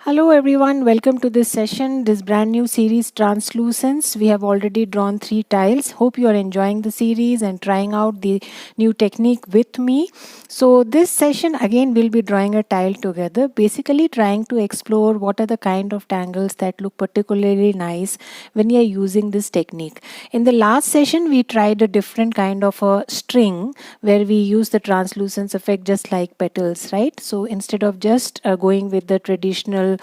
Hello everyone, welcome to this session, this brand new series TransluZence. We have already drawn 3 tiles. Hope you are enjoying the series and trying out the new technique with me. So this session again we'll be drawing a tile together, basically trying to explore what are the kind of tangles that look particularly nice when you are using this technique. In the last session we tried a different kind of a string where we use the translucence effect just like petals, right? So instead of just going with the traditional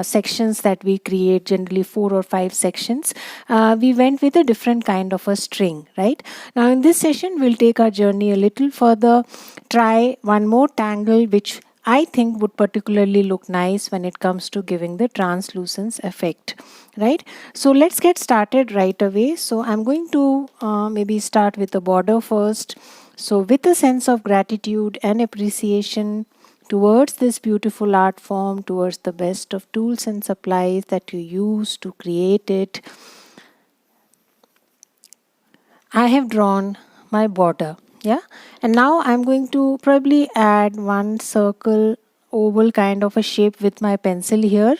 sections that we create, generally 4 or 5 sections, we went with a different kind of a string, right? Now in this session we'll take our journey a little further, try one more tangle which I think would particularly look nice when it comes to giving the translucence effect, right? So let's get started right away. So I'm going to maybe start with the border first. So with a sense of gratitude and appreciation towards this beautiful art form, towards the best of tools and supplies that you use to create it, I have drawn my border. Yeah, and now I'm going to probably add one circle oval kind of a shape with my pencil here,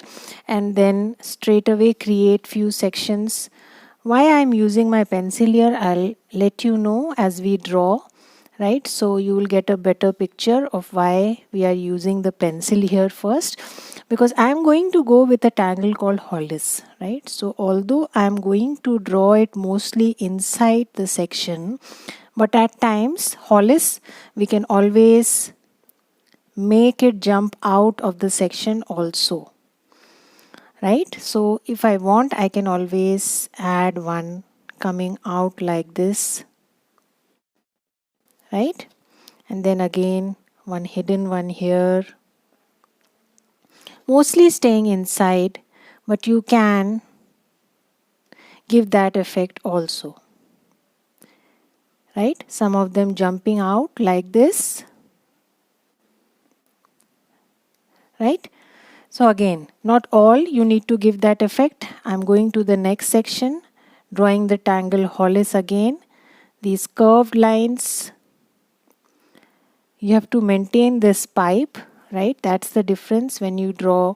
and then straight away create few sections. Why I'm using my pencil here, I'll let you know as we draw, right? So you will get a better picture of why we are using the pencil here first, because I'm going to go with a tangle called Hollis, right? So although I'm going to draw it mostly inside the section, but at times Hollis we can always make it jump out of the section also, right? So if I want, I can always add one coming out like this, right? And then again one hidden one here, mostly staying inside, but you can give that effect also, right? Some of them jumping out like this, right? So again, not all you need to give that effect. I'm going to the next section, drawing the tangle Hollis again. These curved lines, you have to maintain this pipe, right? That's the difference when you draw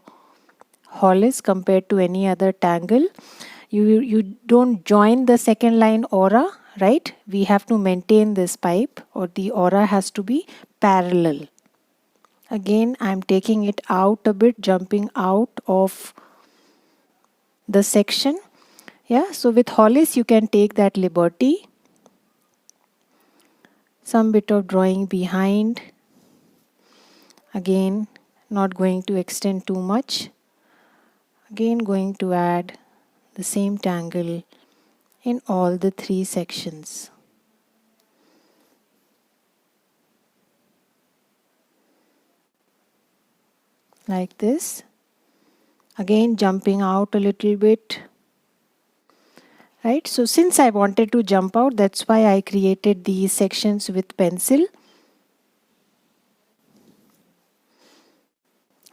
Hollis compared to any other tangle. You don't join the second line aura, right? We have to maintain this pipe, or the aura has to be parallel. Again, I'm taking it out a bit, jumping out of the section. Yeah, so with Hollis you can take that liberty. Some bit of drawing behind. Again, not going to extend too much. Again, going to add the same tangle in all the 3 sections. Like this. Again, jumping out a little bit. Right, so since I wanted to jump out, that's why I created these sections with pencil.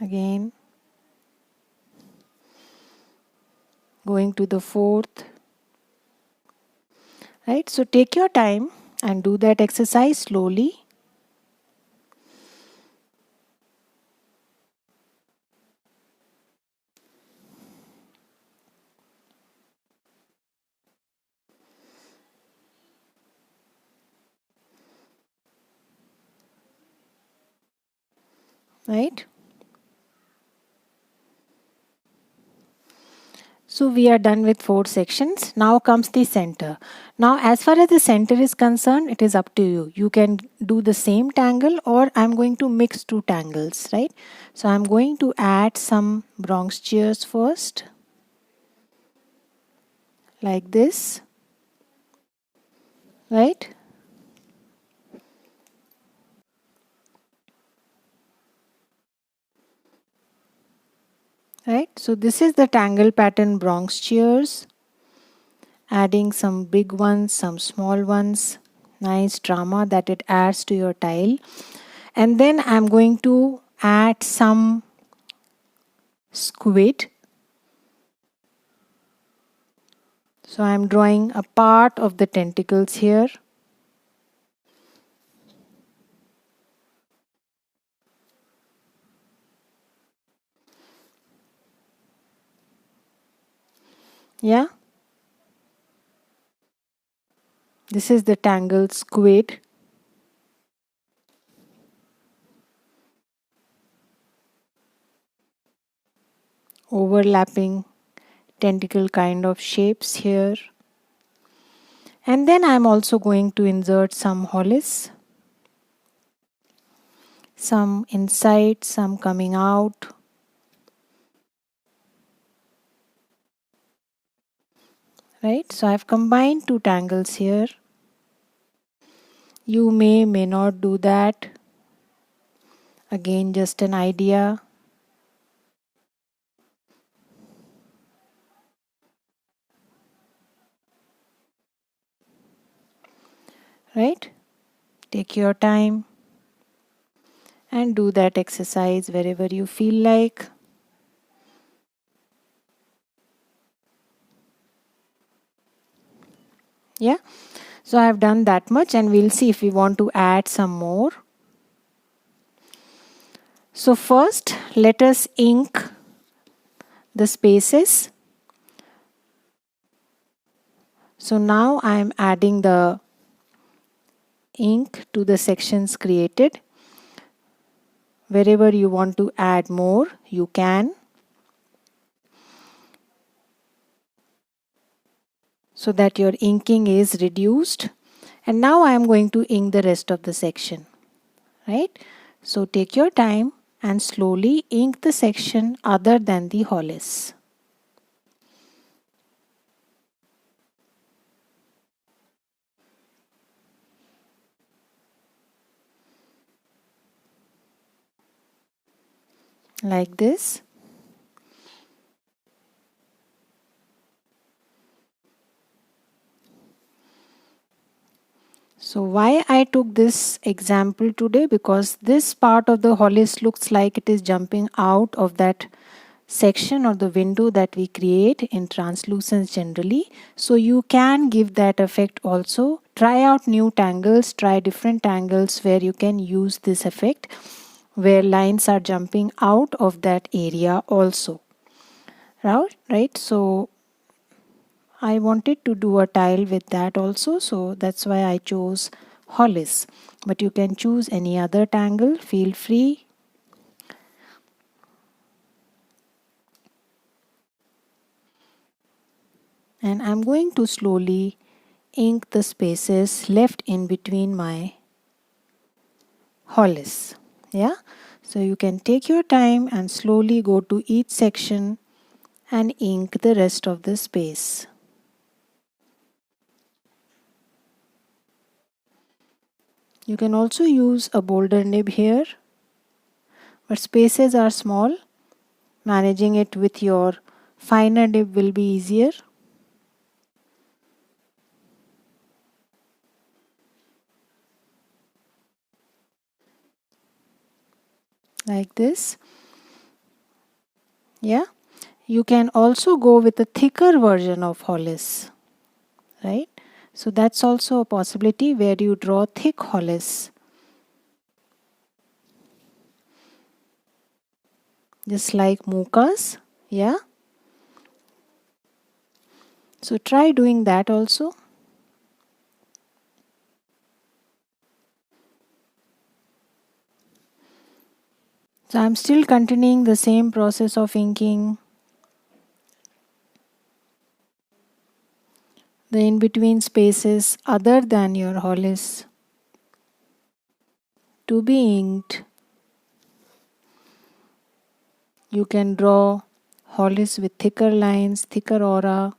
Again, going to the 4th. Right, so take your time and do that exercise slowly. Right. So we are done with 4 sections. Now comes the center. Now as far as the center is concerned, it is up to you. You can do the same tangle, or I'm going to mix 2 tangles, right? So I'm going to add some bronze chairs first. Like this. Right? Right, so this is the tangle pattern bronze chairs, adding some big ones, some small ones, nice drama that it adds to your tile. And then I'm going to add some squid. So I'm drawing a part of the tentacles here. Yeah, this is the tangled squid. Overlapping tentacle kind of shapes here. And then I'm also going to insert some hollis, some inside, some coming out. Right, so I've combined two tangles here. You may not do that. Again, just an idea. Right, take your time and do that exercise wherever you feel like. Yeah, so I've done that much, and we'll see if we want to add some more. So first, let us ink the spaces. So now I am adding the ink to the sections created. Wherever you want to add more, you can. So that your inking is reduced. And now I am going to ink the rest of the section. Right? So take your time and slowly ink the section other than the hollis. Like this. So why I took this example today, because this part of the hollis looks like it is jumping out of that section or the window that we create in TransluZence generally. So you can give that effect also. Try out new tangles, try different tangles where you can use this effect, where lines are jumping out of that area also. Right? So I wanted to do a tile with that also, so that's why I chose hollis. But you can choose any other tangle, feel free. And I'm going to slowly ink the spaces left in between my hollis. Yeah, so you can take your time and slowly go to each section and ink the rest of the space. You can also use a boulder nib here, but spaces are small. Managing it with your finer nib will be easier. Like this. Yeah, you can also go with a thicker version of hollis, right? So that's also a possibility where you draw thick hollis, just like mukas. Yeah, so try doing that also. So I'm still continuing the same process of inking the in between spaces other than your hollis to be inked. You can draw hollis with thicker lines, thicker aura.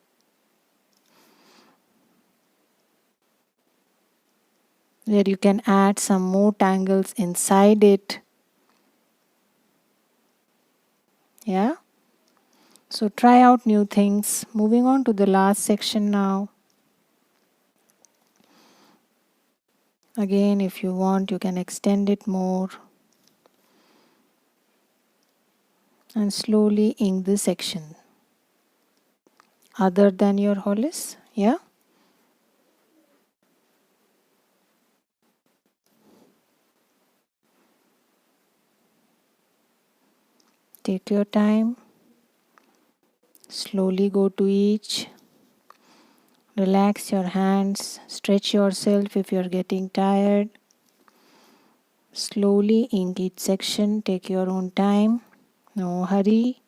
Where you can add some more tangles inside it. Yeah. So try out new things. Moving on to the last section now. Again, if you want, you can extend it more. And slowly ink the section other than your hollis. Yeah. Take your time. Slowly go to each. Relax your hands, stretch yourself if you're getting tired. Slowly ink each section, take your own time, no hurry.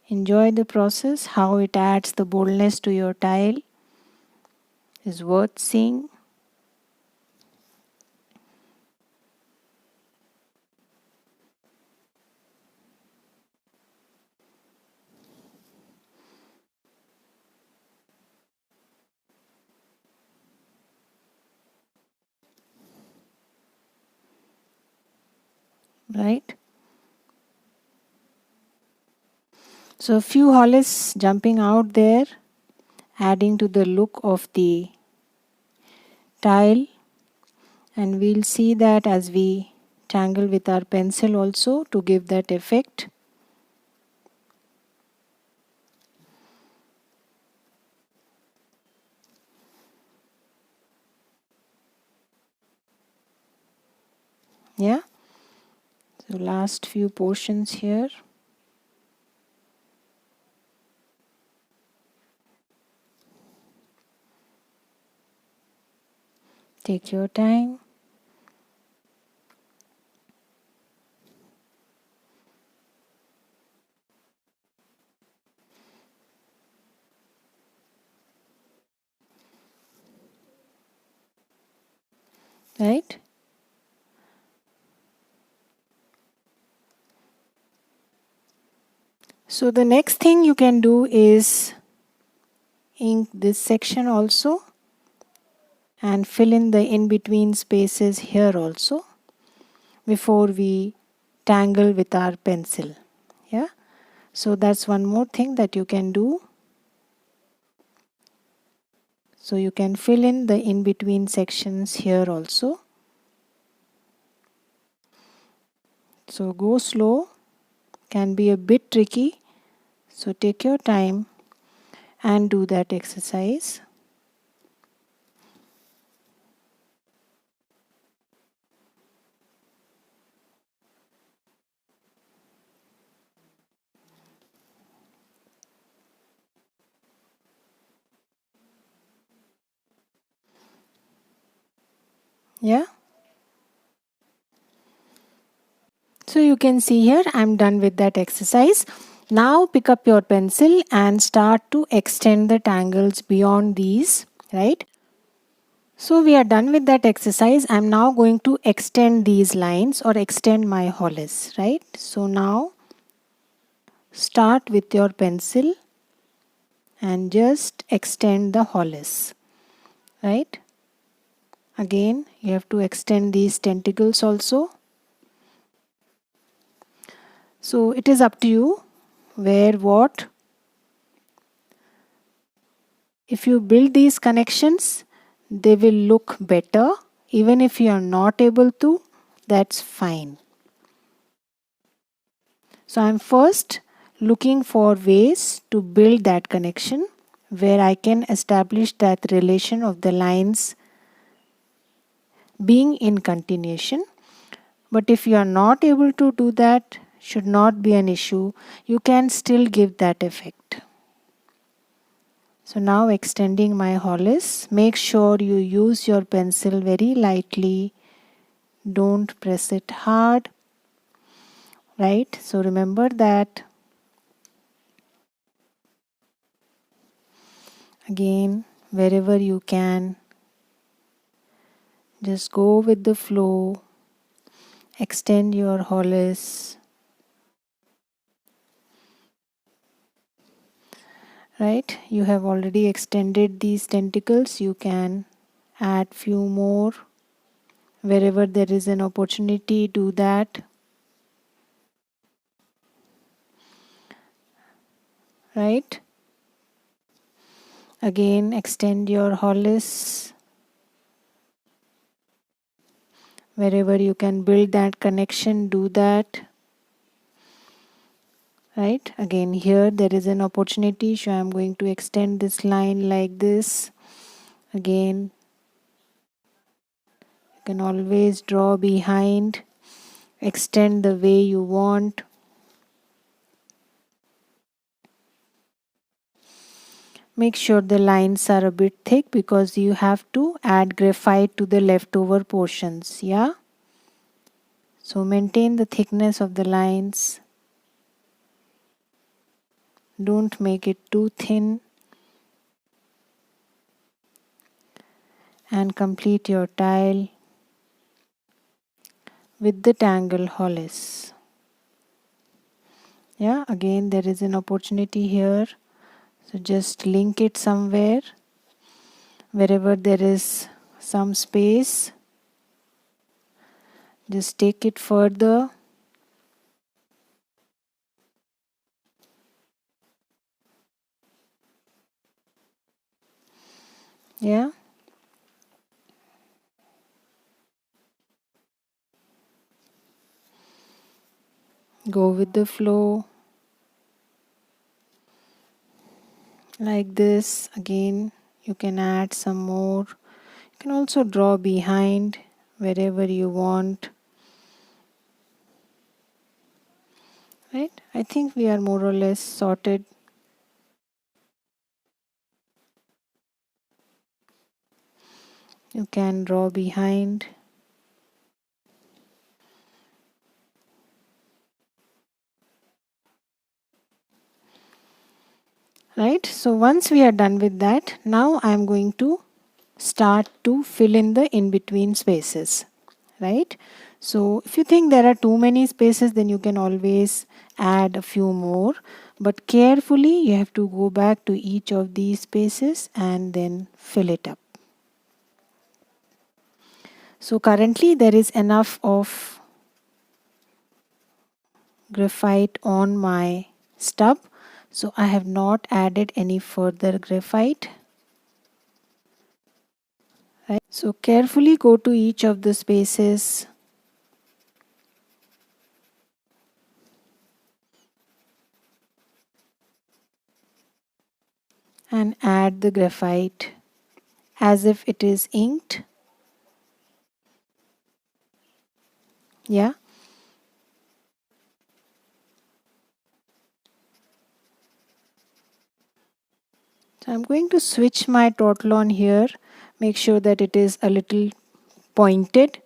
Enjoy the process, how it adds the boldness to your tile is worth seeing. Right? So a few hollies jumping out there, adding to the look of the tile, and we'll see that as we tangle with our pencil also to give that effect. Yeah, so last few portions here. Take your time. Right? So the next thing you can do is ink this section also and fill in the in-between spaces here also before we tangle with our pencil. Yeah, so that's one more thing that you can do. So you can fill in the in-between sections here also. So go slow, can be a bit tricky, so take your time and do that exercise. Yeah. So you can see here I'm done with that exercise. Now pick up your pencil and start to extend the tangles beyond these, right? So we are done with that exercise. I'm now going to extend these lines or extend my hollies, right? So now start with your pencil and just extend the hollies, right? Again, you have to extend these tentacles also. So it is up to you where what. If you build these connections, they will look better. Even if you are not able to, that's fine. So I'm first looking for ways to build that connection where I can establish that relation of the lines being in continuation. But if you are not able to do that, should not be an issue. You can still give that effect. So now extending my hollis, make sure you use your pencil very lightly. Don't press it hard, right? So remember that. Again, wherever you can, just go with the flow. Extend your hollis. Right? You have already extended these tentacles. You can add few more. Wherever there is an opportunity, do that. Right? Again, extend your hollis. Wherever you can build that connection, do that. Right? Again, here there is an opportunity, so I am going to extend this line like this. Again, you can always draw behind, extend the way you want. Make sure the lines are a bit thick because you have to add graphite to the leftover portions. Yeah. So maintain the thickness of the lines. Don't make it too thin. And complete your tile with the tangle hollis. Yeah, again there is an opportunity here. So just link it somewhere. Wherever there is some space, just take it further. Yeah. Go with the flow. Like this. Again, you can add some more. You can also draw behind wherever you want. Right? I think we are more or less sorted. You can draw behind. Right? So once we are done with that, now I am going to start to fill in the in-between spaces. Right? So if you think there are too many spaces, then you can always add a few more. But carefully, you have to go back to each of these spaces and then fill it up. So currently there is enough of graphite on my stub. So I have not added any further graphite. Right. So carefully go to each of the spaces and add the graphite as if it is inked. Yeah. So I'm going to switch my total on here. Make sure that it is a little pointed.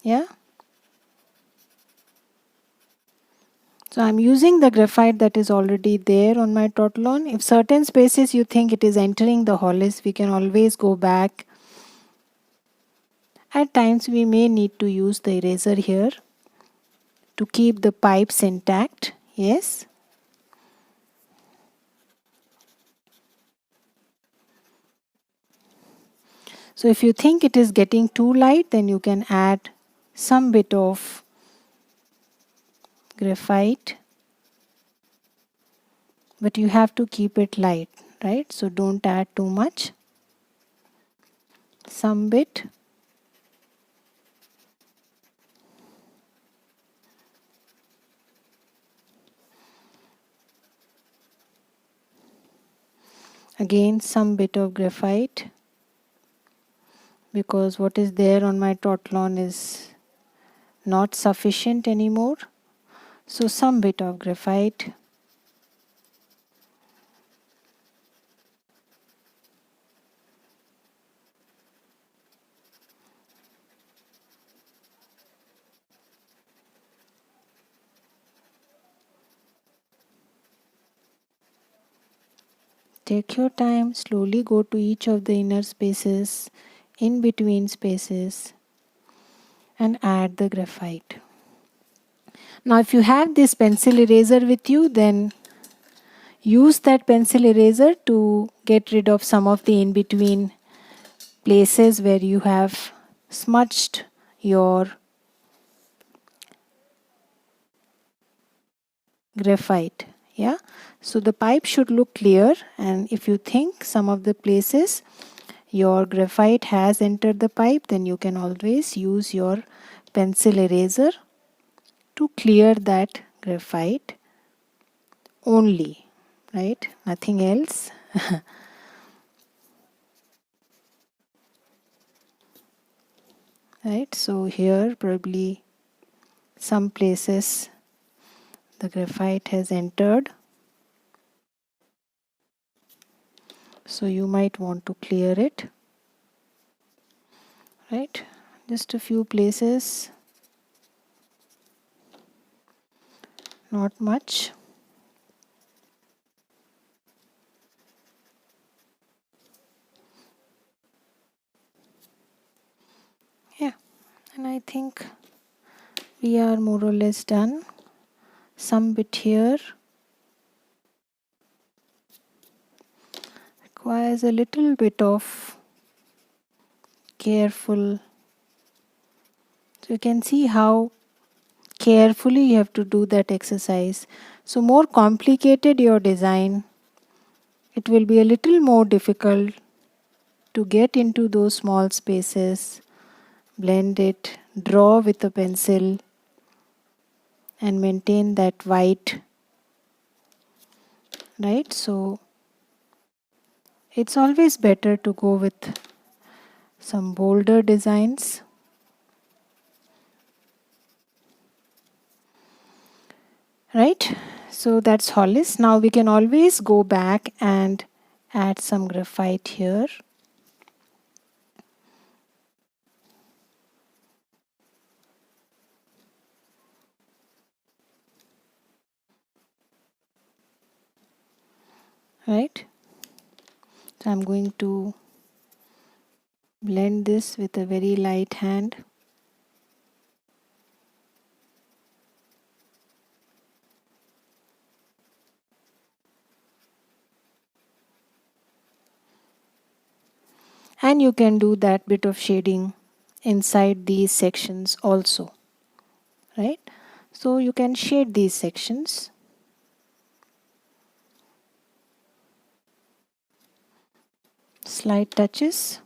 Yeah. So I'm using the graphite that is already there on my Totlon. If certain spaces you think it is entering the hollis, we can always go back. At times we may need to use the eraser here to keep the pipes intact. Yes. So if you think it is getting too light, then you can add some bit of graphite. But you have to keep it light, right? So don't add too much. Some bit. Again some bit of graphite, because what is there on my Totlon is not sufficient anymore. So some bit of graphite. Take your time, slowly go to each of the inner spaces, in between spaces, and add the graphite. Now if you have this pencil eraser with you, then use that pencil eraser to get rid of some of the in-between places where you have smudged your graphite. Yeah, so the pipe should look clear, and if you think some of the places your graphite has entered the pipe, then you can always use your pencil eraser to clear that graphite only, right? Nothing else. Right, so here probably some places the graphite has entered, so you might want to clear it. Right, just a few places, not much. Yeah, and I think we are more or less done. Some bit here requires a little bit of careful. So you can see how carefully you have to do that exercise. So more complicated your design, it will be a little more difficult to get into those small spaces, blend it, draw with a pencil, and maintain that white, right? So it's always better to go with some bolder designs. Right, so that's Hollis. Now we can always go back and add some graphite here. Right, so I'm going to blend this with a very light hand. And you can do that bit of shading inside these sections also, right? So you can shade these sections. Slight touches.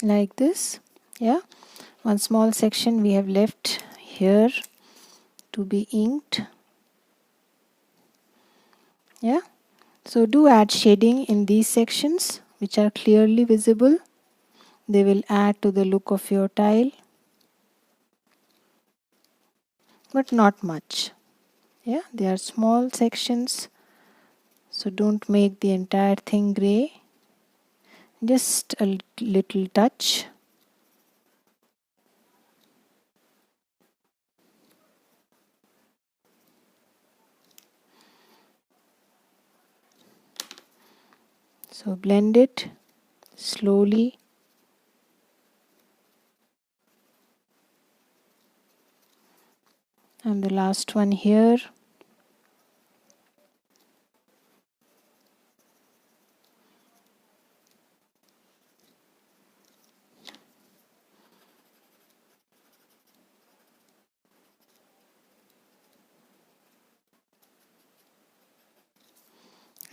Like this. Yeah, one small section we have left here to be inked. Yeah, so do add shading in these sections which are clearly visible. They will add to the look of your tile, but not much. Yeah, they are small sections, so don't make the entire thing gray. Just a little touch. So blend it slowly. And the last one here.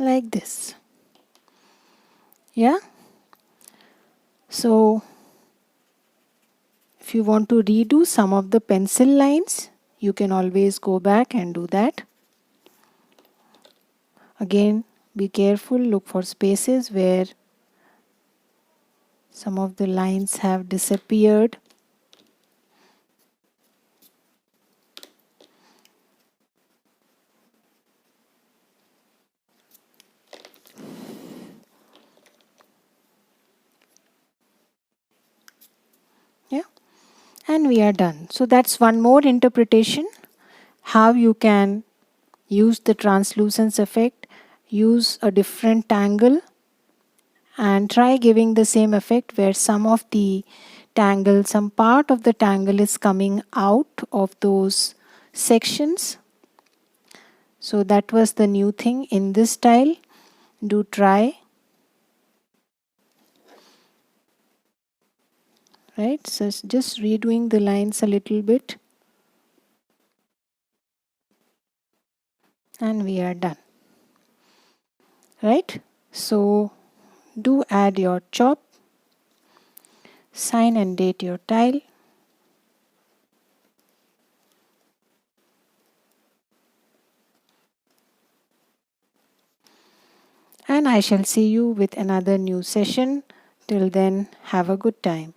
Like this. Yeah. So if you want to redo some of the pencil lines, you can always go back and do that. Again, be careful, look for spaces where some of the lines have disappeared. Yeah, and we are done. So that's one more interpretation how you can use the translucence effect, use a different tangle, and try giving the same effect where some of the tangle, some part of the tangle is coming out of those sections. So that was the new thing in this style. Do try. Right, so just redoing the lines a little bit. and we are done, right? So do add your chop, sign and date your tile, and I shall see you with another new session. Till then, have a good time.